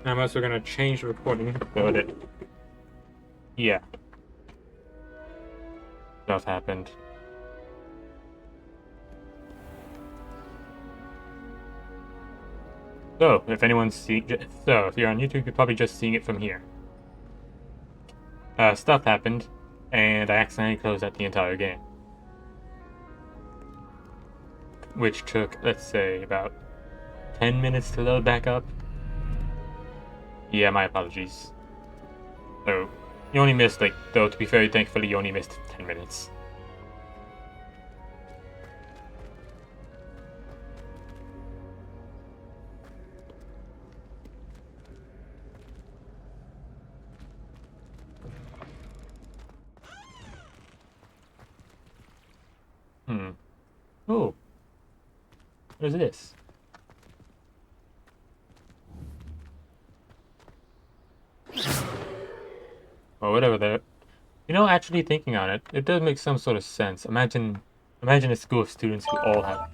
I'm also gonna change the recording so that, yeah, stuff happened. So, if anyone's seeing, so if you're on YouTube, you're probably just seeing it from here. Stuff happened, and I accidentally closed out the entire game. Which took, let's say, about 10 minutes to load back up. Yeah, my apologies. So, you only missed, like, though, to be very thankfully, you only missed 10 minutes. Oh, what is this? Or whatever that. You know, actually thinking on it, it does make some sort of sense. Imagine a school of students who all have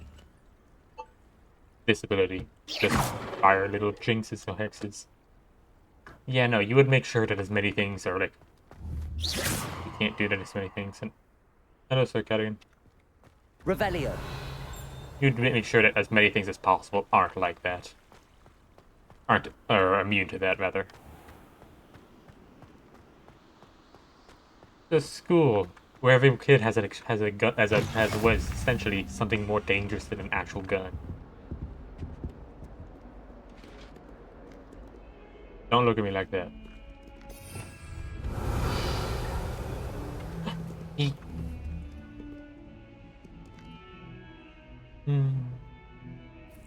disability, just fire little jinxes or hexes. Yeah, no, you would make sure that as many things are like you can't do that as many things. And hello, Sir Cadogan. Revelio. You'd make sure that as many things as possible aren't like that, aren't or immune to that rather. The school where every kid has a gun has what is essentially something more dangerous than an actual gun. Don't look at me like that.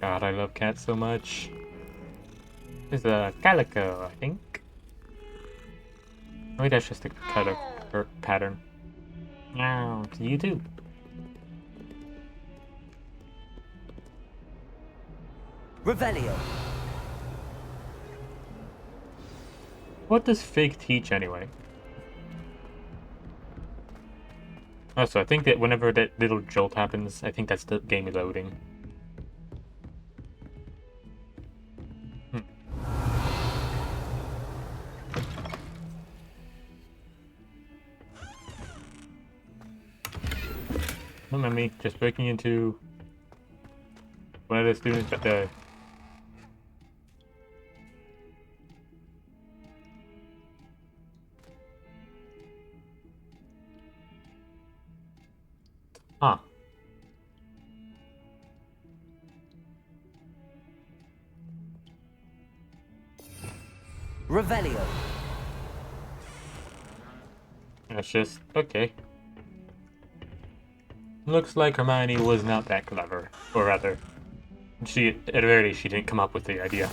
God, I love cats so much. There's a calico, I think. Maybe that's just a color or pattern. Meow, to you too. Revelio. What does Fig teach anyway? Also, I think that whenever that little jolt happens, I think that's the game loading. Don't mind me, just breaking into one of the students at the... Huh. Revelio. That's just... okay. Looks like Hermione was not that clever. Or rather, she, at the very least, she didn't come up with the idea.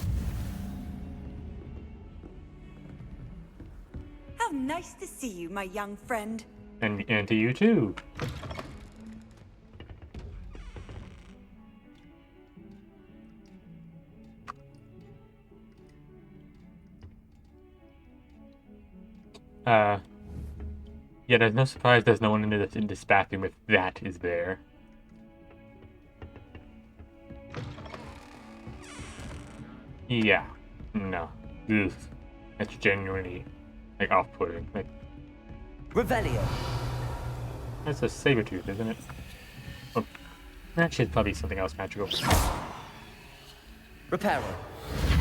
How nice to see you, my young friend. And to you too. Yeah, there's no surprise there's no one in this bathroom if that is there. Yeah. No. Ugh. That's genuinely, like, off-putting. Like, Revelio. that's a saber tooth, isn't it? Oh, actually, it's probably something else magical. Reparo.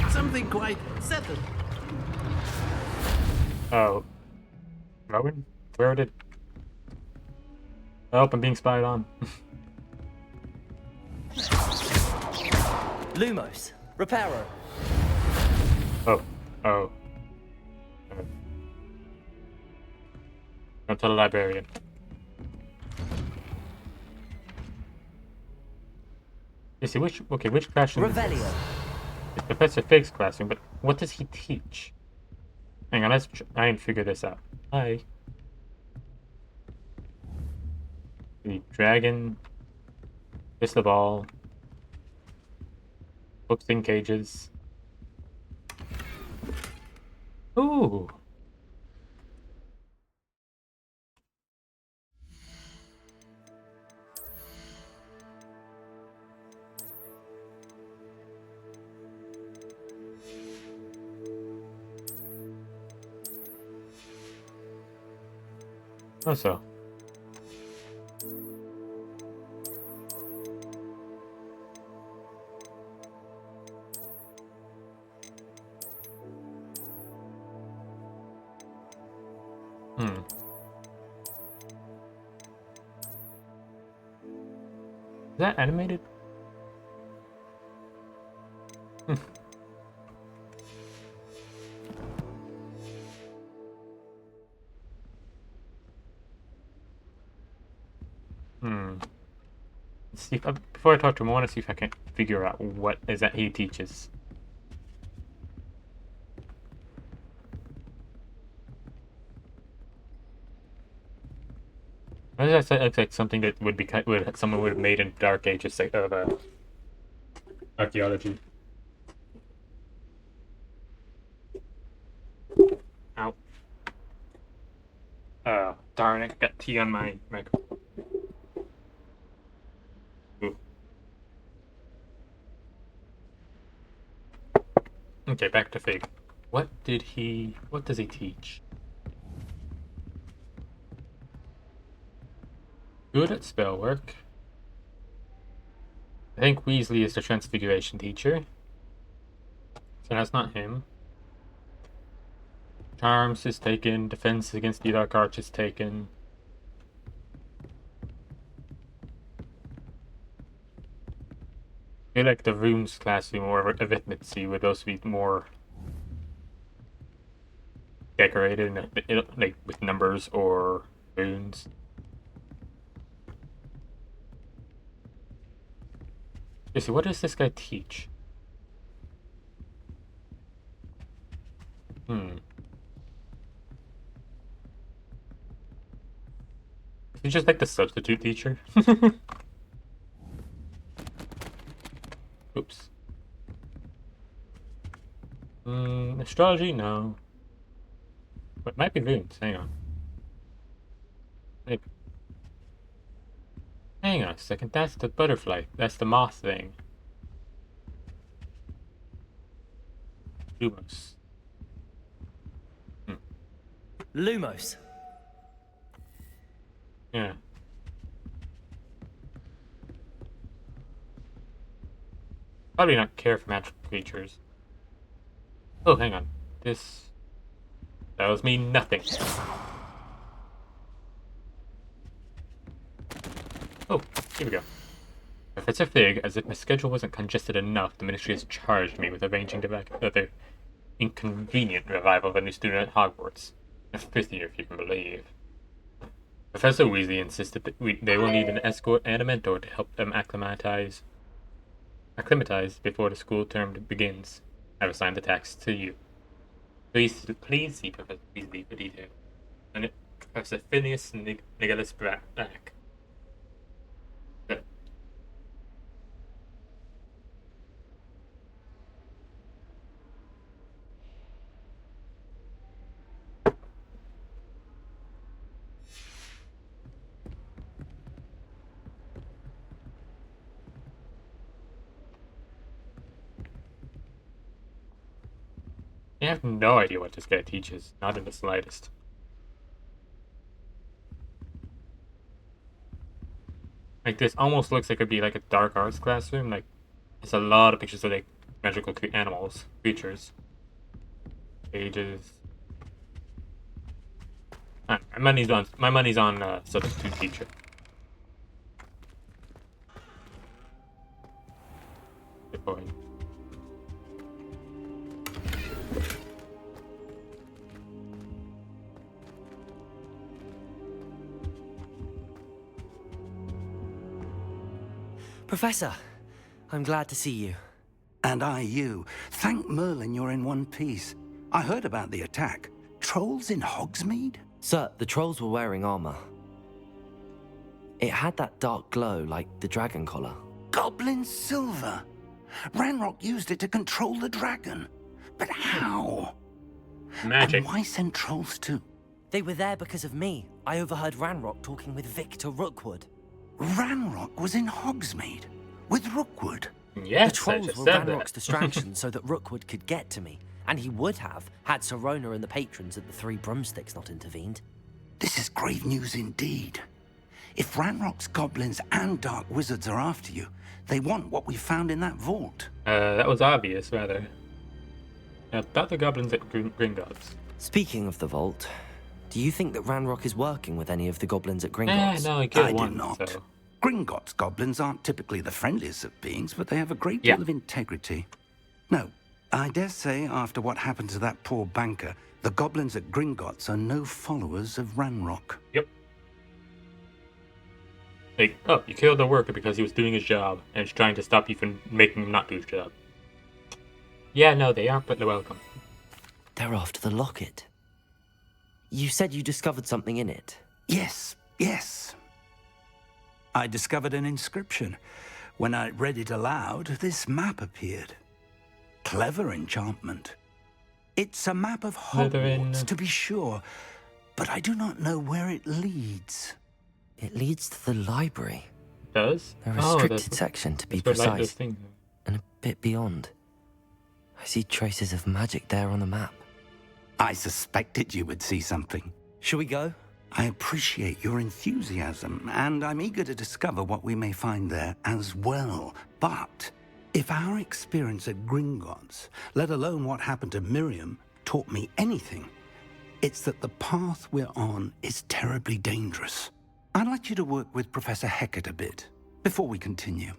Something quite settled. Oh. Rowan? Where did... Oh, I'm being spied on. Lumos. Reparo. Oh. Oh. Don't tell the librarian. You see, which classroom is this? Revelio. It's Professor Fig's classroom, but what does he teach? Hang on, let's try and figure this out. Hi. The dragon. Kiss the ball. Books in cages. Ooh. Oh, so. Hmm. Is that animated? Hmm. Hmm. Let's see if before I talk to him, I want to see if I can figure out what is that he teaches. Why does that say looks like something that would be someone would have made in Dark Ages of archaeology? Ow. Oh, darn it, got tea on my microphone. Ooh. Okay, back to Fig. What does he teach? Good at spell work. I think Weasley is the Transfiguration teacher. So that's not him. Charms is taken. Defense against the Dark Arts is taken. I feel like the runes class would be more of efficiency, would those be more decorated, like with numbers or runes. Seriously, what does this guy teach? He's just like the substitute teacher. Oops. Astrology? No. But it might be runes. Hang on. Maybe. Hang on a second. That's the butterfly. That's the moth thing. Lumos. Lumos. Yeah. Probably not care for magical creatures. Oh, hang on. This tells me nothing. Oh, here we go. Professor Fig, as if my schedule wasn't congested enough, the ministry has charged me with arranging the inconvenient revival of a new student at Hogwarts. A fifth year, if you can believe. Professor Weasley insisted that they will need an escort and a mentor to help them acclimatize before the school term begins. I've assigned the task to you. Please see Professor Weasley for details. And Professor Phineas Nicholas Black. I have no idea what this guy teaches, not in the slightest. Like, this almost looks like it'd be like a dark arts classroom. Like, it's a lot of pictures of like magical animals, creatures, pages. My money's on substitute teacher. Good boy. Professor, I'm glad to see you. And I you. Thank Merlin you're in one piece. I heard about the attack. Trolls in Hogsmeade? Sir, the trolls were wearing armor. It had that dark glow like the dragon collar. Goblin silver. Ranrock used it to control the dragon. But how? Magic. And why send trolls too? They were there because of me. I overheard Ranrock talking with Victor Rookwood. Ranrock was in Hogsmeade with Rookwood. Yes, The trolls I just were said Ranrock's that. distraction so that Rookwood could get to me. And he would have, had Serona and the patrons at the Three Broomsticks not intervened. This is grave news indeed. If Ranrock's goblins and dark wizards are after you, they want what we found in that vault. That was obvious, rather. About the goblins at Gringotts. Speaking of the vault, do you think that Ranrock is working with any of the goblins at Gringotts? No, I killed I one, do not. so... Gringotts goblins aren't typically the friendliest of beings, but they have a great Yeah. deal of integrity. No, I dare say after what happened to that poor banker, the goblins at Gringotts are no followers of Ranrock. Yep. Like, oh, you killed the worker because he was doing his job, and it's trying to stop you from making him not do his job. Yeah, no, they aren't, but they're welcome. They're after the locket. You said you discovered something in it. Yes, yes. I discovered an inscription. When I read it aloud, this map appeared. Clever enchantment. It's a map of Hogwarts, to be sure, but I do not know where it leads. It leads to the library. Does? A restricted section, to be precise, and a bit beyond. I see traces of magic there on the map. I suspected you would see something. Shall we go? I appreciate your enthusiasm, and I'm eager to discover what we may find there as well. But if our experience at Gringotts, let alone what happened to Miriam, taught me anything, it's that the path we're on is terribly dangerous. I'd like you to work with Professor Hecat a bit before we continue.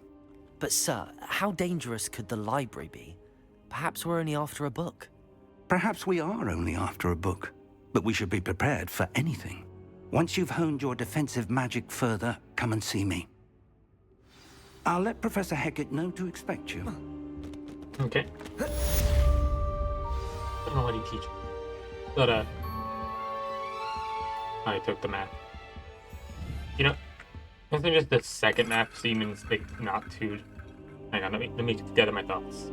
But sir, how dangerous could the library be? Perhaps we're only after a book. Perhaps we are only after a book, but we should be prepared for anything. Once you've honed your defensive magic further, come and see me. I'll let Professor Hecat know to expect you. Okay. I don't know what he teaches. But, I took the map. You know, I think just the second map seems like not too... Hang on, let me gather my thoughts.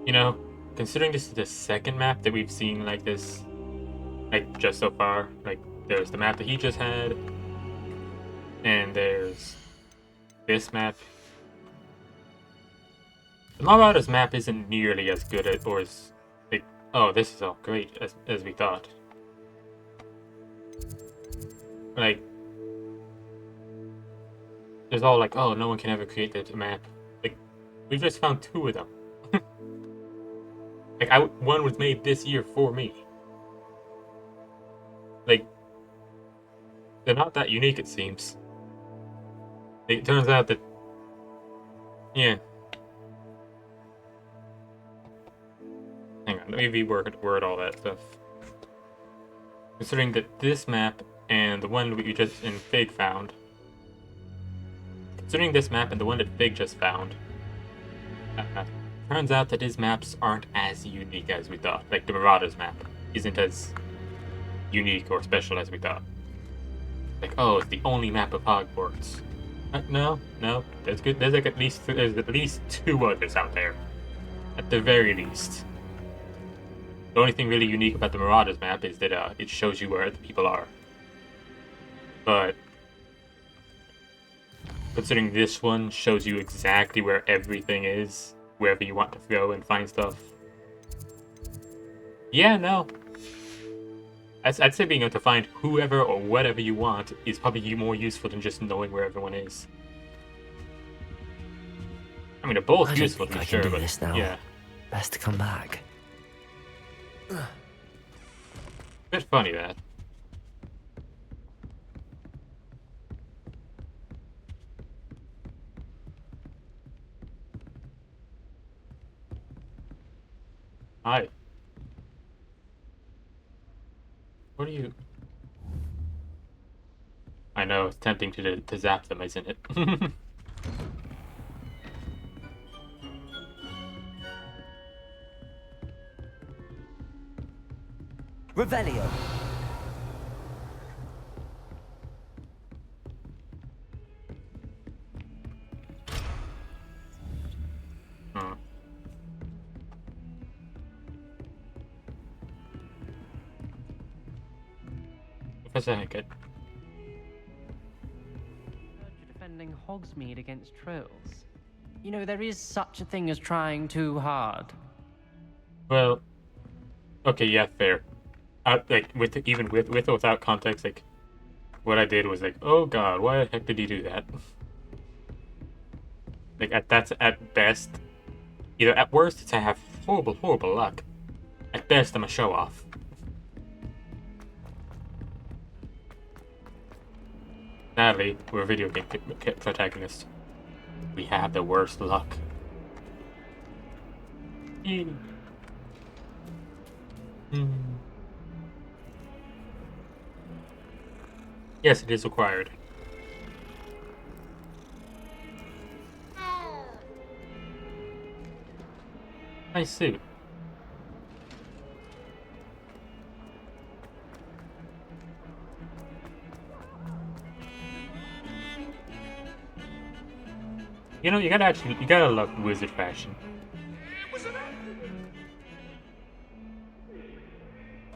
You know, considering this is the second map that we've seen like this, like just so far, like there's the map that he just had, and there's this map. The Marauders map isn't nearly as good as, or as, like, oh, this is all great as we thought. Like, there's all like, oh, no one can ever create the map. Like, we've just found 2 of them. Like, one was made this year for me. Like, they're not that unique, it seems. It turns out that, yeah. Hang on, let me reword all that stuff. Considering that this map and the one we just in Fig found. Considering this map and the one that Fig just found. Turns out that his maps aren't as unique as we thought. Like the Marauders map isn't as unique or special as we thought. Like, oh, it's the only map of Hogwarts. No, there's good. There's like at least 2 others out there, at the very least. The only thing really unique about the Marauders map is that it shows you where the people are. But considering this one shows you exactly where everything is, wherever you want to go and find stuff. Yeah, no. I'd say being able to find whoever or whatever you want is probably more useful than just knowing where everyone is. I mean, they're both useful, I sure, can do but this now. yeah. Best to come back. Bit funny, that. Hi. What are you... I know, it's tempting to zap them, isn't it? Revelio. Professor Hecat. You're defending Hogsmeade against trolls. You know, there is such a thing as trying too hard. Well, okay, yeah, fair. Like even with or without context, like what I did was like, oh god, why the heck did you do that? Like that's at best. Either at worst, it's I have horrible luck. At best, I'm a show off. Sadly, we're a video game protagonist. We have the worst luck. Yes, it is required. Nice suit. You know, you gotta love wizard fashion.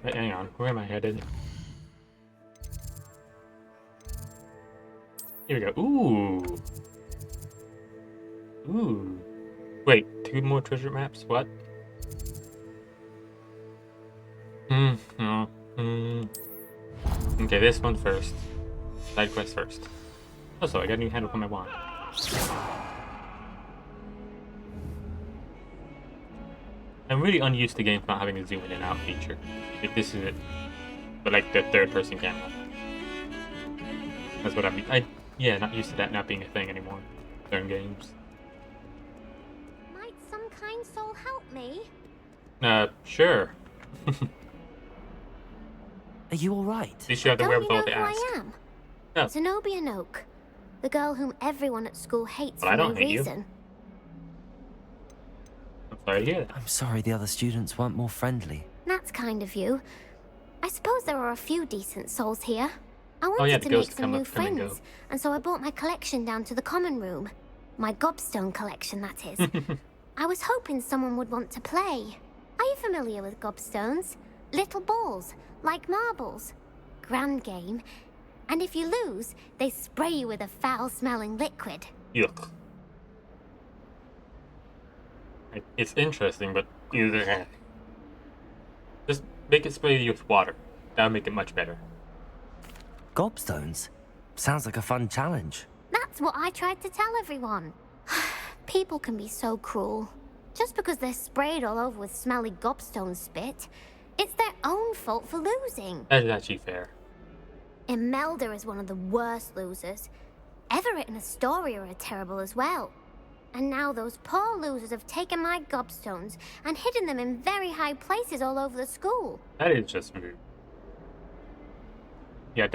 Wait, hang on, where am I headed? Here we go. Ooh. Ooh. Wait, 2 more treasure maps? What? Okay, this one first. Side quest first. Also, I got a new handle for my wand. I'm really unused to games not having a zoom in and out feature. Like, this is it. But like the third person camera. That's what I mean. Yeah, not used to that not being a thing anymore. Certain games. Might some kind soul help me? Sure. Are you alright? At least you have the Don't you know wherewithal to who ask. I am? Oh. Zenobia Noak, the girl whom everyone at school hates Well, I for no don't hate you. reason. I'm sorry to hear that. I'm sorry the other students weren't more friendly. That's kind of you. I suppose there are a few decent souls here. I Oh, wanted yeah, to the make ghosts some come new up, come and go. friends, and so I brought my collection down to the common room. My gobstone collection, that is. I was hoping someone would want to play. Are you familiar with gobstones? Little balls, like marbles. Grand game. And if you lose, they spray you with a foul-smelling liquid. Yuck. It's interesting, but just make it spray you with water. That'll make it much better. Gobstones? Sounds like a fun challenge. That's what I tried to tell everyone. People can be so cruel. Just because they're sprayed all over with smelly gobstone spit, it's their own fault for losing. That is actually fair. Imelda is one of the worst losers. Everett and Astoria are terrible as well. And now those poor losers have taken my gobstones and hidden them in very high places all over the school. That is just rude. Yeah,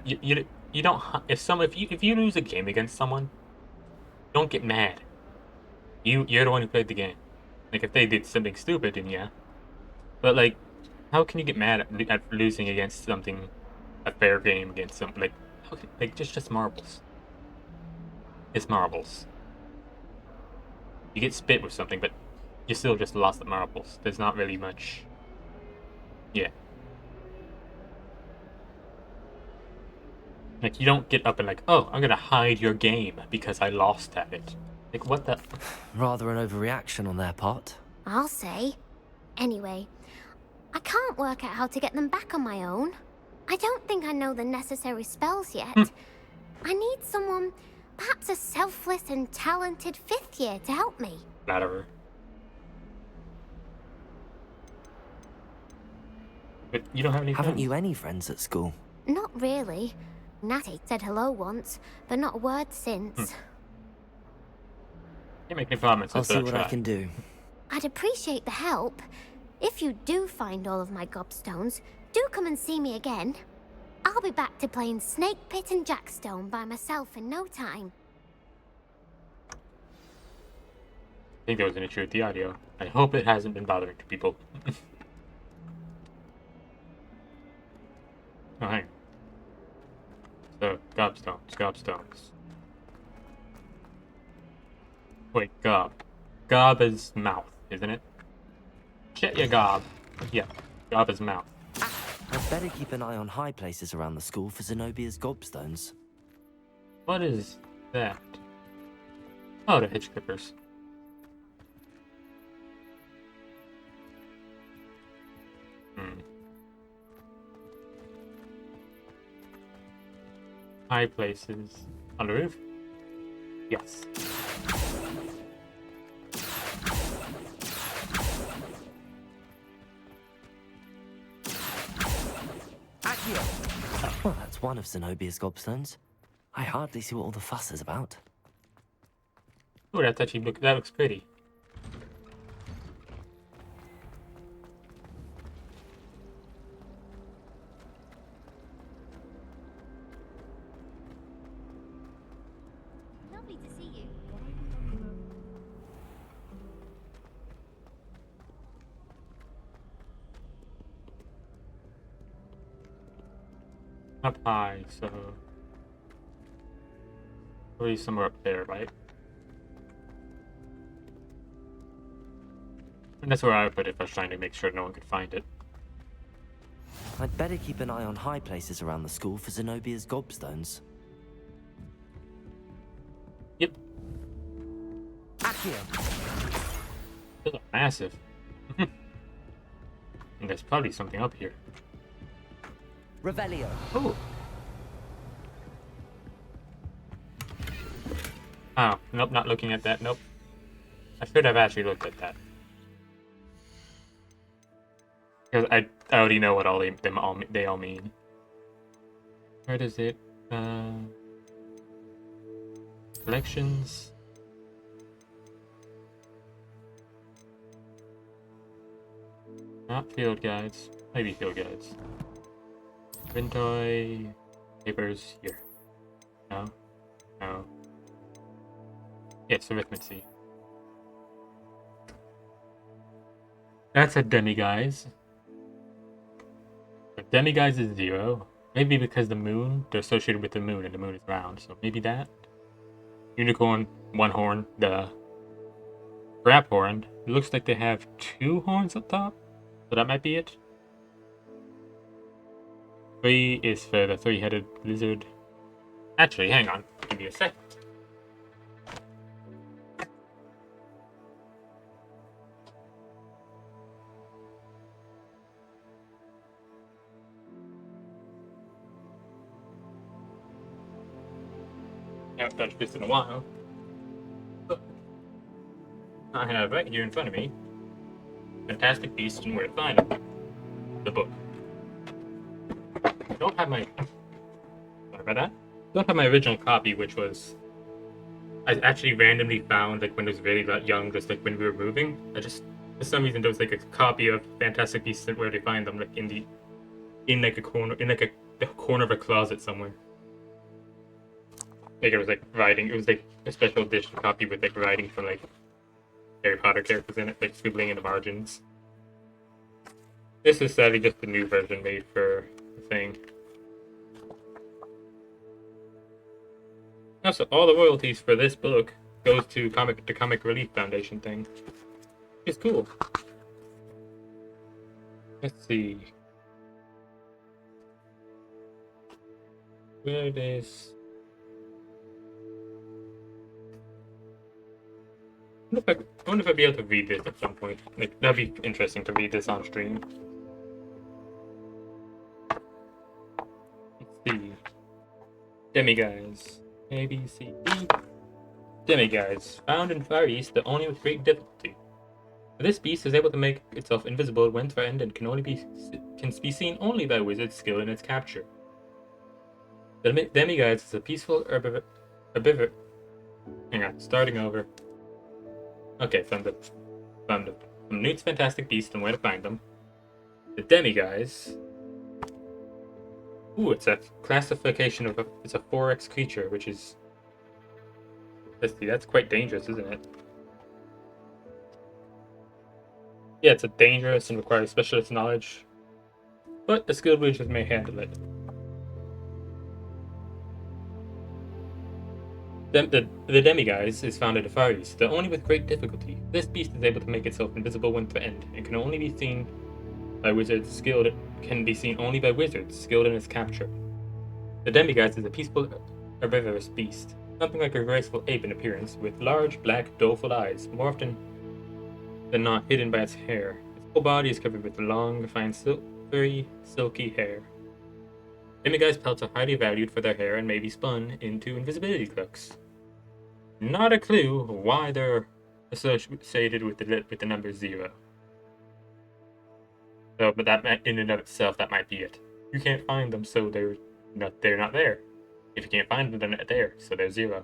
you don't if you lose a game against someone, don't get mad. You're the one who played the game. Like if they did something stupid, then yeah. But like, how can you get mad at losing against something, a fair game against something like just marbles? It's marbles. You get spit with something, but you still just lost at marbles. There's not really much. Yeah. Like, you don't get up and like, oh, I'm gonna hide your game because I lost at it. Like, what the? Rather an overreaction on their part. I'll say. Anyway, I can't work out how to get them back on my own. I don't think I know the necessary spells yet. I need someone, perhaps a selfless and talented 5th year to help me. Whatever. But you don't have any Haven't friends. you any friends at school? Not really. Natty said hello once, but not a word since. Can't make any promises, I'll but see I'll what try. I can do. I'd appreciate the help. If you do find all of my gobstones, do come and see me again. I'll be back to playing Snake Pit and Jackstone by myself in no time. I think there was an issue with the audio. I hope it hasn't been bothering to people. Oh, hang on. So, gobstones. Wait, gob. Gob is mouth, isn't it? Shit, ya gob. Yeah, gob is mouth. I'd better keep an eye on high places around the school for Zenobia's gobstones. What is that? Oh, the hitch clippers. High places. On the roof? Yes. Well, that's one of Zenobia's gobstones. I hardly see what all the fuss is about. Oh, that looks pretty. Lovely to see you. Up high, so probably somewhere up there, right? And that's where I would put it if I was trying to make sure no one could find it. I'd better keep an eye on high places around the school for Zenobia's gobstones. Yep, Accio! those are massive. And there's probably something up here. Revelio! Oh. Oh, nope, not looking at that, nope. I should have actually looked at that. Because I already know what they all mean. Where does it? Collections. Not field guides. Maybe field guides. Inventory. Papers here. No. No. Yes, arithmetic. That's a demiguise. The demiguise is 0. Maybe because the moon, they're associated with the moon and the moon is round, so maybe that. Unicorn, 1 horn, the crab horn. It looks like they have 2 horns up top, so that might be it. 3 is for the 3-headed lizard. Actually, hang on, give me a sec. Haven't touched this in a while. But I have right here in front of me Fantastic Beasts and Where to Find Them. The book. I don't have my... Sorry about that. I don't have my original copy, which was... I actually randomly found, like, when I was very young, just, like, when we were moving. I just... For some reason, there was, like, a copy of Fantastic Beasts and Where to Find Them, like, the corner of a closet somewhere. Like, it was, like, writing... It was, like, a special edition copy with, like, writing from, like, Harry Potter characters in it, like, scribbling in the margins. This is sadly just the new version made for the thing. Also, all the royalties for this book goes to the Comic Relief Foundation thing. It's cool. Let's see. Where it is... I wonder if I'd be able to read this at some point. Like, that'd be interesting to read this on stream. Let's see. Demiguise. A, B, C, D. Demiguise. Found in Far East, but only with great difficulty. This beast is able to make itself invisible when threatened and can be seen only by wizards skilled in its capture. The Demiguise is a peaceful herbivore. Hang on, starting over. Okay, from Newt's Fantastic Beast and Where to Find Them. The Demiguise. Ooh, it's a classification of it's a 4X creature, which is... Let's see, that's quite dangerous, isn't it? Yeah, it's a dangerous and requires specialist knowledge. But the skilled wizards may handle it. The Demiguise is found in the Far East, though only with great difficulty. This beast is able to make itself invisible when threatened, and can only be seen by wizards skilled in its capture. The Demiguise is a peaceful herbivorous beast. Something like a graceful ape in appearance, with large, black, doleful eyes, more often than not hidden by its hair. Its whole body is covered with long, fine, very silky hair. Demiguise pelts are highly valued for their hair and may be spun into invisibility cloaks. Not a clue why they're associated with the number 0. So, but that in and of itself, that might be it. You can't find them, so they're not there. If you can't find them, they're not there, so they're 0.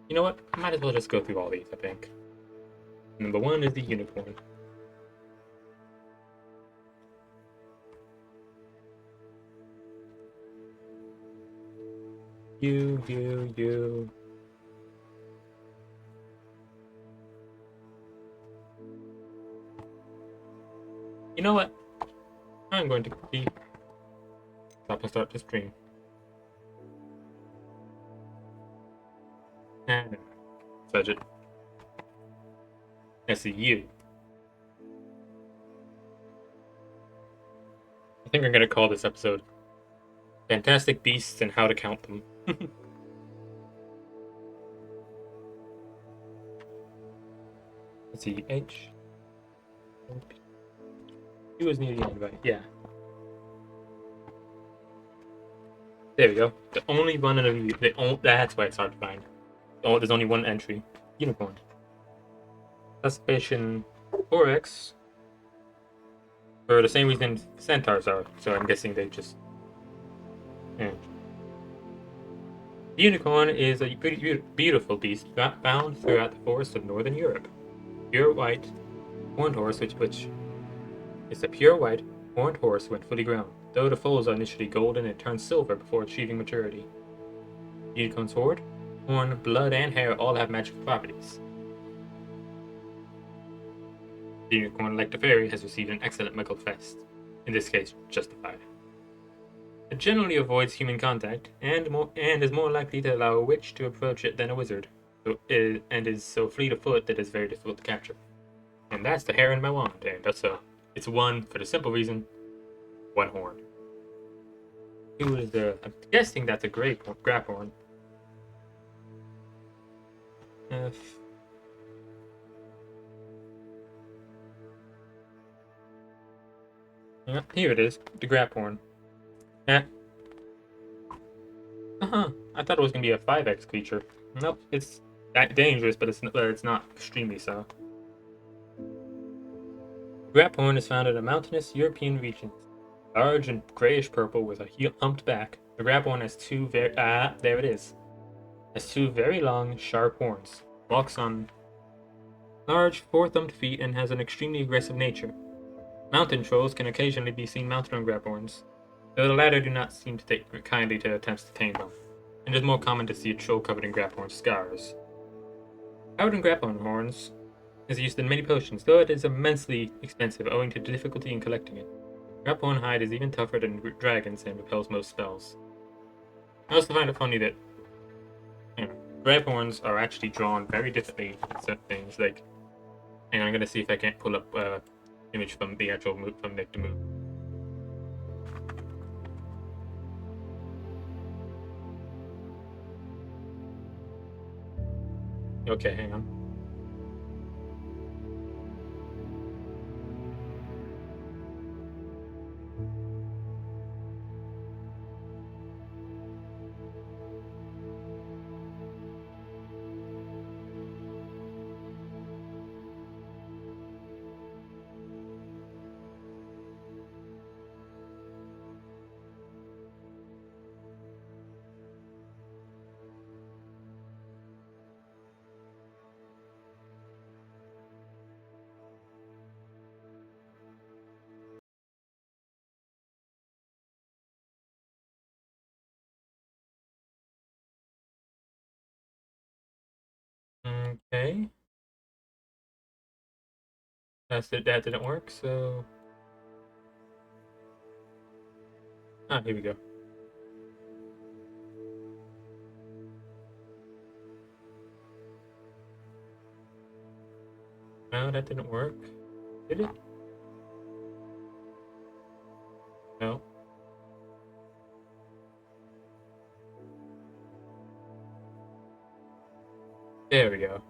You know what? I might as well just go through all these, I think. Number 1 is the unicorn. You. You know what? I'm going to stop and start the stream. And fudge it. I see you. I think I'm gonna call this episode Fantastic Beasts and How to Count Them. Let's see, H. He was near the end, right? Yeah. There we go. The only one in that's why it's hard to find. Oh, there's only one entry. Unicorn. Classification 4X. For the same reason centaurs are, so I'm guessing they just... Yeah. The unicorn is a beautiful beast found throughout the forests of northern Europe. Pure white, horned horse, which is a pure white, horned horse when fully grown. Though the foals are initially golden, it turns silver before achieving maturity. The unicorn's horn, blood, and hair all have magical properties. The unicorn, like the fairy, has received an excellent medical fest. In this case, justified. It generally avoids human contact, and is more likely to allow a witch to approach it than a wizard, and is so fleet of foot that it's very difficult to capture. And that's the hair in my wand, and it's 1 for the simple reason, 1 horn. 2 is I'm guessing that's a grap horn. F. Yeah, here it is, the grap horn. Yeah. I thought it was gonna be a 5X creature. Nope, it's that dangerous, but it's not extremely so. Graphorn is found in a mountainous European region. Large and grayish purple with a humped back, the graphorn has there it is. Has 2 very long, sharp horns. Walks on large, 4-thumbed feet and has an extremely aggressive nature. Mountain trolls can occasionally be seen mounted on graphorns, though the latter do not seem to take kindly to attempts to tame them, and it is more common to see a troll covered in graphorn scars. Covered in graphorn horns is used in many potions, though it is immensely expensive owing to the difficulty in collecting it. Graphorn hide is even tougher than dragons and repels most spells. I also find it funny that graphorns are actually drawn very differently in certain things. Like, and I'm gonna see if I can't pull up image from the actual move from the move. Okay, hang on. Okay. That didn't work, so... here we go. No, that didn't work. Did it? No. There we go.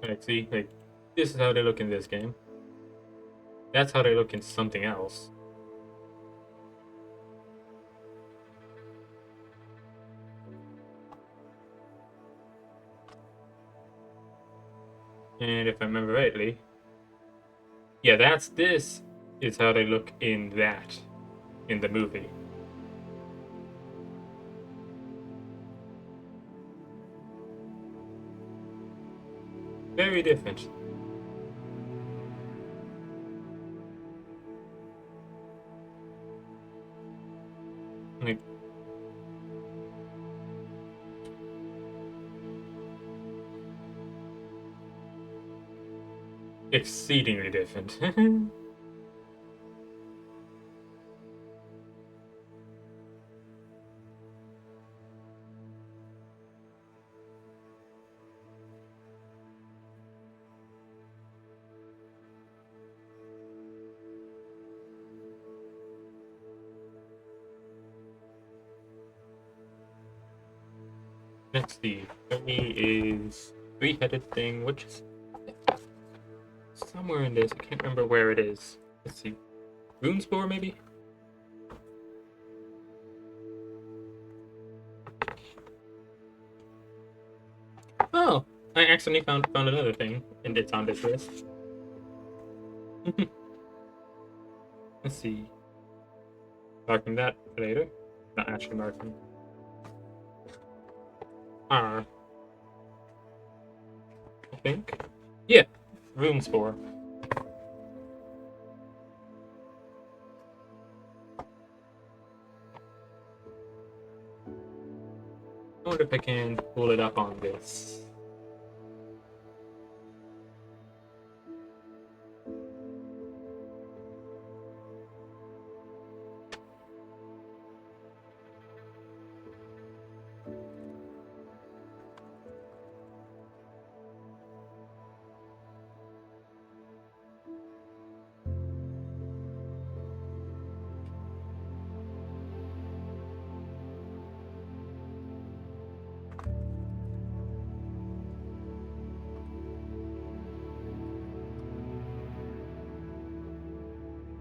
Alright, see, like, this is how they look in this game. That's how they look in something else. And if I remember rightly, yeah, this is how they look in the movie. Very different. Like, exceedingly different. Let's see. He is three-headed thing, which is somewhere in this. I can't remember where it is. Let's see. Runespore, maybe? Oh, I accidentally found another thing, and it's on this list. Let's see. Marking that later. Not actually marking. R. I think. Yeah, Runespore. I wonder if I can pull it up on this.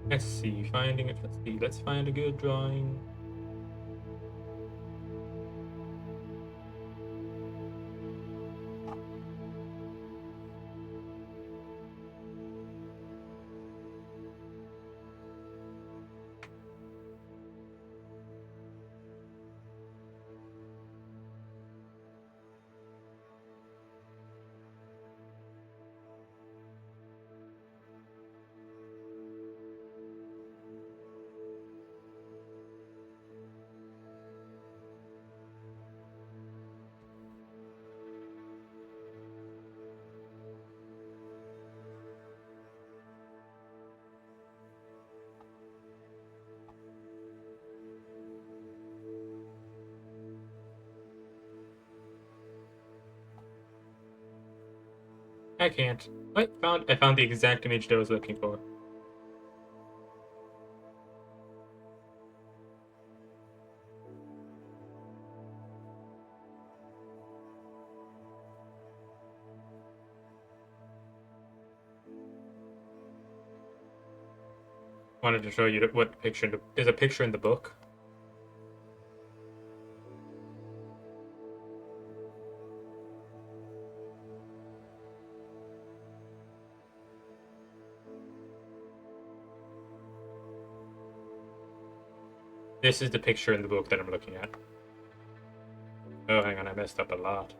Let's see, finding it. Let's see, let's find a good drawing. I can't. What? I found the exact image that I was looking for. Wanted to show you what picture. There's a picture in the book. This is the picture in the book that I'm looking at. Oh, hang on, I messed up a lot.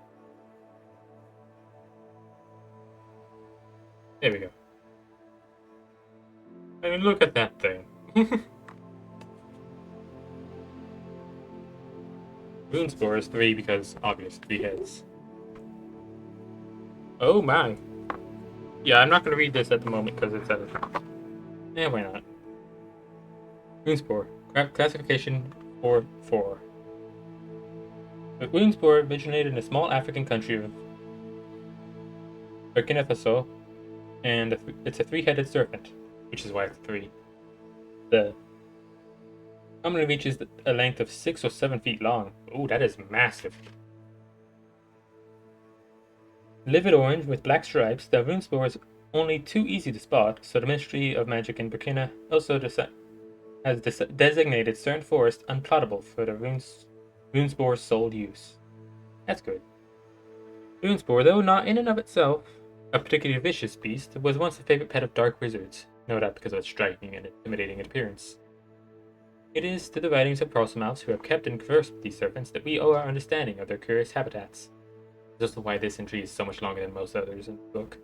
There we go. I mean, look at that thing. Runespore is 3 because, obvious, 3 hits. Oh my. Yeah, I'm not going to read this at the moment because it's a... Yeah, why not? Runespore. Classification 4-4. The Runespoor originated in the small African country of Burkina Faso, and it's a three-headed serpent, which is why it's three. The commonly reaches a length of 6 or 7 feet long. Oh, that is massive. Livid orange with black stripes, the Runespoor is only too easy to spot, so the Ministry of Magic in Burkina also has designated certain forests unplottable for the Runespor's sole use. That's good. Runespoor, though not in and of itself a particularly vicious beast, was once a favorite pet of dark wizards, no doubt because of its striking and intimidating appearance. It is to the writings of Prosomouse, who have kept and conversed with these serpents, that we owe our understanding of their curious habitats. This is why this entry is so much longer than most others in the book.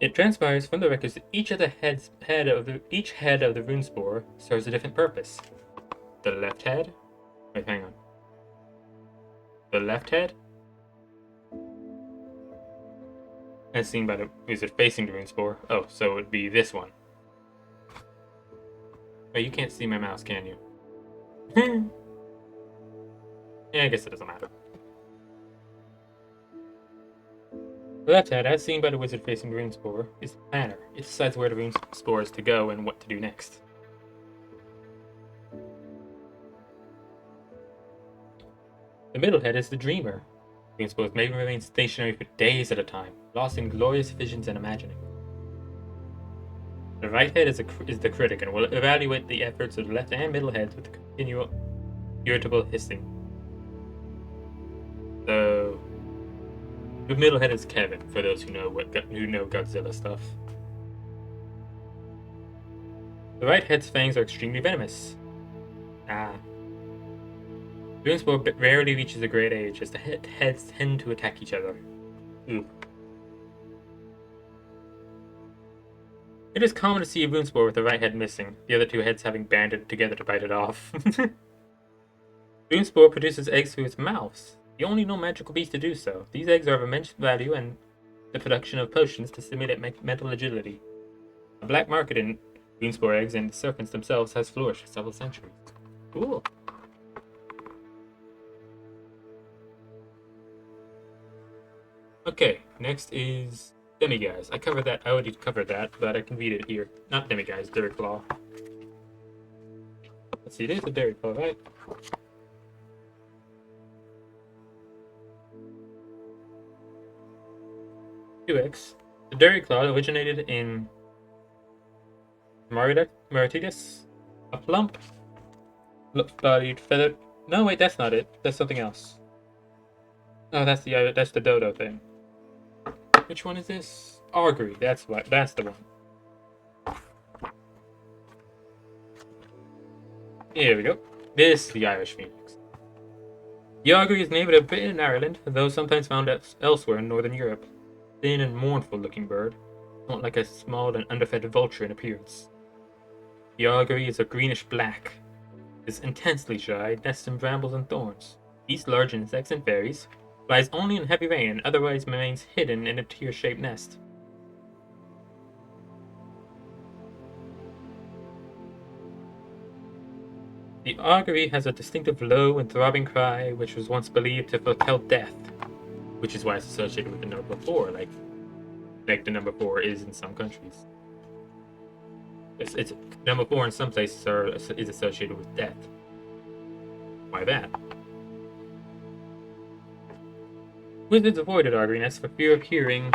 It transpires from the records that each head of the Runespoor serves a different purpose. The left head? Wait, hang on. The left head? As seen by the wizard facing the Runespoor. Oh, so it would be this one. Oh, you can't see my mouse, can you? Yeah, I guess it doesn't matter. The left head, as seen by the wizard facing the Runespoor, is the planner. It decides where the Runespoor is to go and what to do next. The middle head is the dreamer. Runespoors may remain stationary for days at a time, lost in glorious visions and imagining. The right head is the critic and will evaluate the efforts of the left and middle heads with a continual, irritable hissing. So, the middle head is Kevin, for those who know Godzilla stuff. The right head's fangs are extremely venomous. Runespoor rarely reaches a great age, as the heads tend to attack each other. Ooh. It is common to see a Runespoor with the right head missing, the other two heads having banded together to bite it off. Runespoor produces eggs through its mouth, the only known magical beast to do so. These eggs are of immense value in the production of potions to stimulate mental agility. A black market in Runespoor eggs and the serpents themselves has flourished for several centuries. Cool. Okay, next is Demiguise. I already covered that, but I can read it here. Not Demiguise, Duriclaw. Let's see, it is a Duriclaw, right? The Duriclaw originated in Mauritius. A plump, bodied, feathered. No, wait, that's not it. That's something else. Oh, that's the dodo thing. Which one is this? Augury. That's the one. Here we go. This is the Irish Phoenix. The augury is named a bit in Ireland, though sometimes found elsewhere in Northern Europe. Thin and mournful-looking bird, somewhat like a small and underfed vulture in appearance. The augury is a greenish-black. It is intensely shy, nests in brambles and thorns, eats large insects and fairies, flies only in heavy rain, and otherwise remains hidden in a tear-shaped nest. The augury has a distinctive low and throbbing cry, which was once believed to foretell death, which is why it's associated with the number 4, like the number 4 is in some countries. It's number 4 in some places is associated with death. Why that? Wizards avoided augury nests for fear of hearing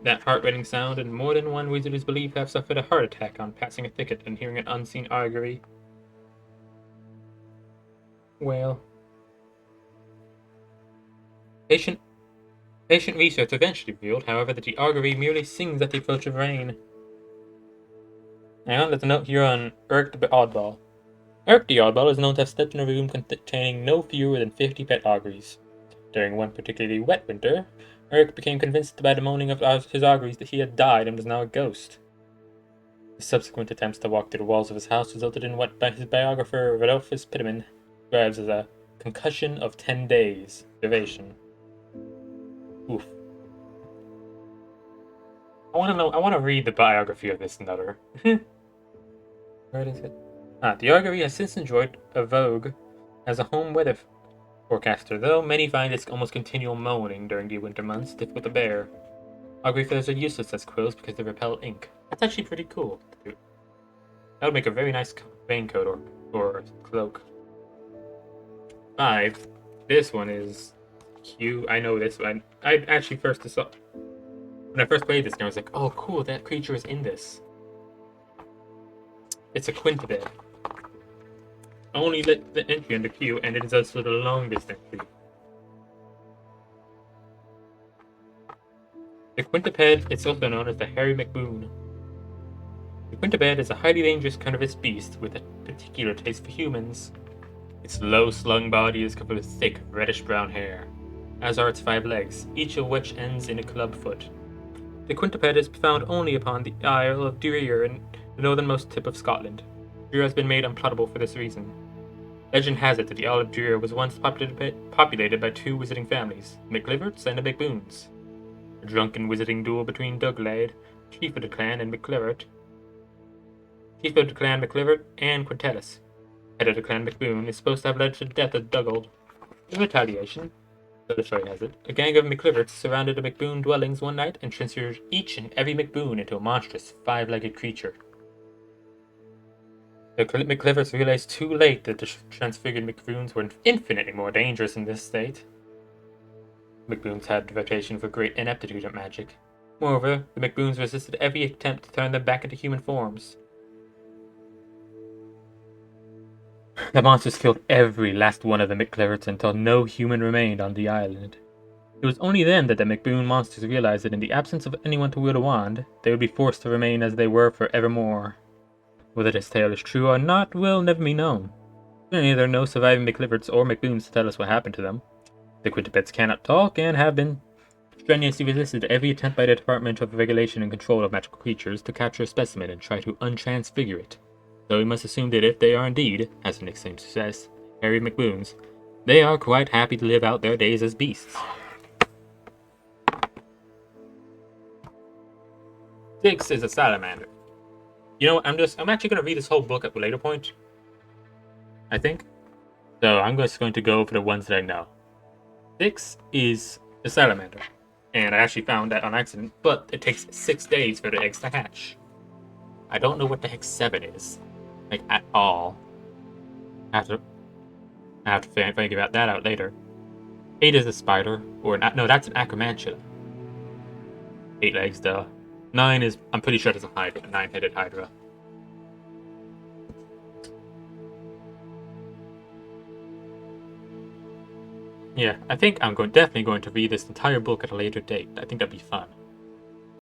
that heart-rending sound, and more than one wizard is believed to have suffered a heart attack on passing a thicket and hearing an unseen augury. Well, patient research eventually revealed, however, that the augury merely sings at the approach of rain. Now, there's a note here on Urk the Oddball. Urk the Oddball is known to have slept in a room containing no fewer than 50 pet auguries. During one particularly wet winter, Urk became convinced by the moaning of his auguries that he had died and was now a ghost. His subsequent attempts to walk through the walls of his house resulted in what his biographer Rodolphus Pitman describes as a concussion of 10 days duration. Oof. I want to read the biography of this nutter. Where is it? The augury has since enjoyed a vogue as a home weather forecaster, though many find its almost continual moaning during the winter months difficult to bear. Augury feathers are useless as quills because they repel ink. That's actually pretty cool. That would make a very nice raincoat or cloak. 5. This one is cute. I know this one. I actually first saw when I first played this game, I was like, oh cool, that creature is in this. It's a quintabed. Only lit the entry under Q, and it is also the longest entry. The quintuped is also known as the hairy McBoon. The quintuped is a highly dangerous carnivorous beast with a particular taste for humans. Its low-slung body is covered with thick, reddish-brown hair, as are its 5 legs, each of which ends in a club foot. The quintuped is found only upon the Isle of Durir in the northernmost tip of Scotland. Durir has been made unplottable for this reason. Legend has it that the Isle of Durir was once populated by 2 wizarding families, the McLiverts and the McBoons. A drunken wizarding duel between Douglade, chief of the clan, and McLivert, and Quintelis, head of the clan McBoon, is supposed to have led to the death of Dugald. In retaliation, so the story has it, a gang of McLiverts surrounded the McBoon dwellings one night and transferred each and every McBoon into a monstrous 5-legged creature. The McLiverts realized too late that the transfigured McBoons were infinitely more dangerous in this state. McBoons had a reputation for great ineptitude at magic. Moreover, the McBoons resisted every attempt to turn them back into human forms. The monsters killed every last one of the McLiverts until no human remained on the island. It was only then that the McBoon monsters realized that in the absence of anyone to wield a wand, they would be forced to remain as they were forevermore. Whether this tale is true or not will never be known. Certainly there are no surviving McLiverts or McBoons to tell us what happened to them. The quintupeds cannot talk and have been strenuously resisted every attempt by the Department of Regulation and Control of Magical Creatures to capture a specimen and try to untransfigure it. So we must assume that if they are indeed, as the nickname suggests, hairy McBoons, they are quite happy to live out their days as beasts. 6 is a salamander. You know, I'm actually going to read this whole book at a later point, I think. So I'm just going to go for the ones that I know. 6 is a salamander. And I actually found that on accident, but it takes 6 days for the eggs to hatch. I don't know what the heck 7 is. Like, at all. I have to figure that out later. 8 is a spider, or no, that's an acromantula. 8 legs, though. 9 is, I'm pretty sure it's a hydra, a 9-headed hydra. Yeah, I think I'm definitely going to read this entire book at a later date. I think that'd be fun.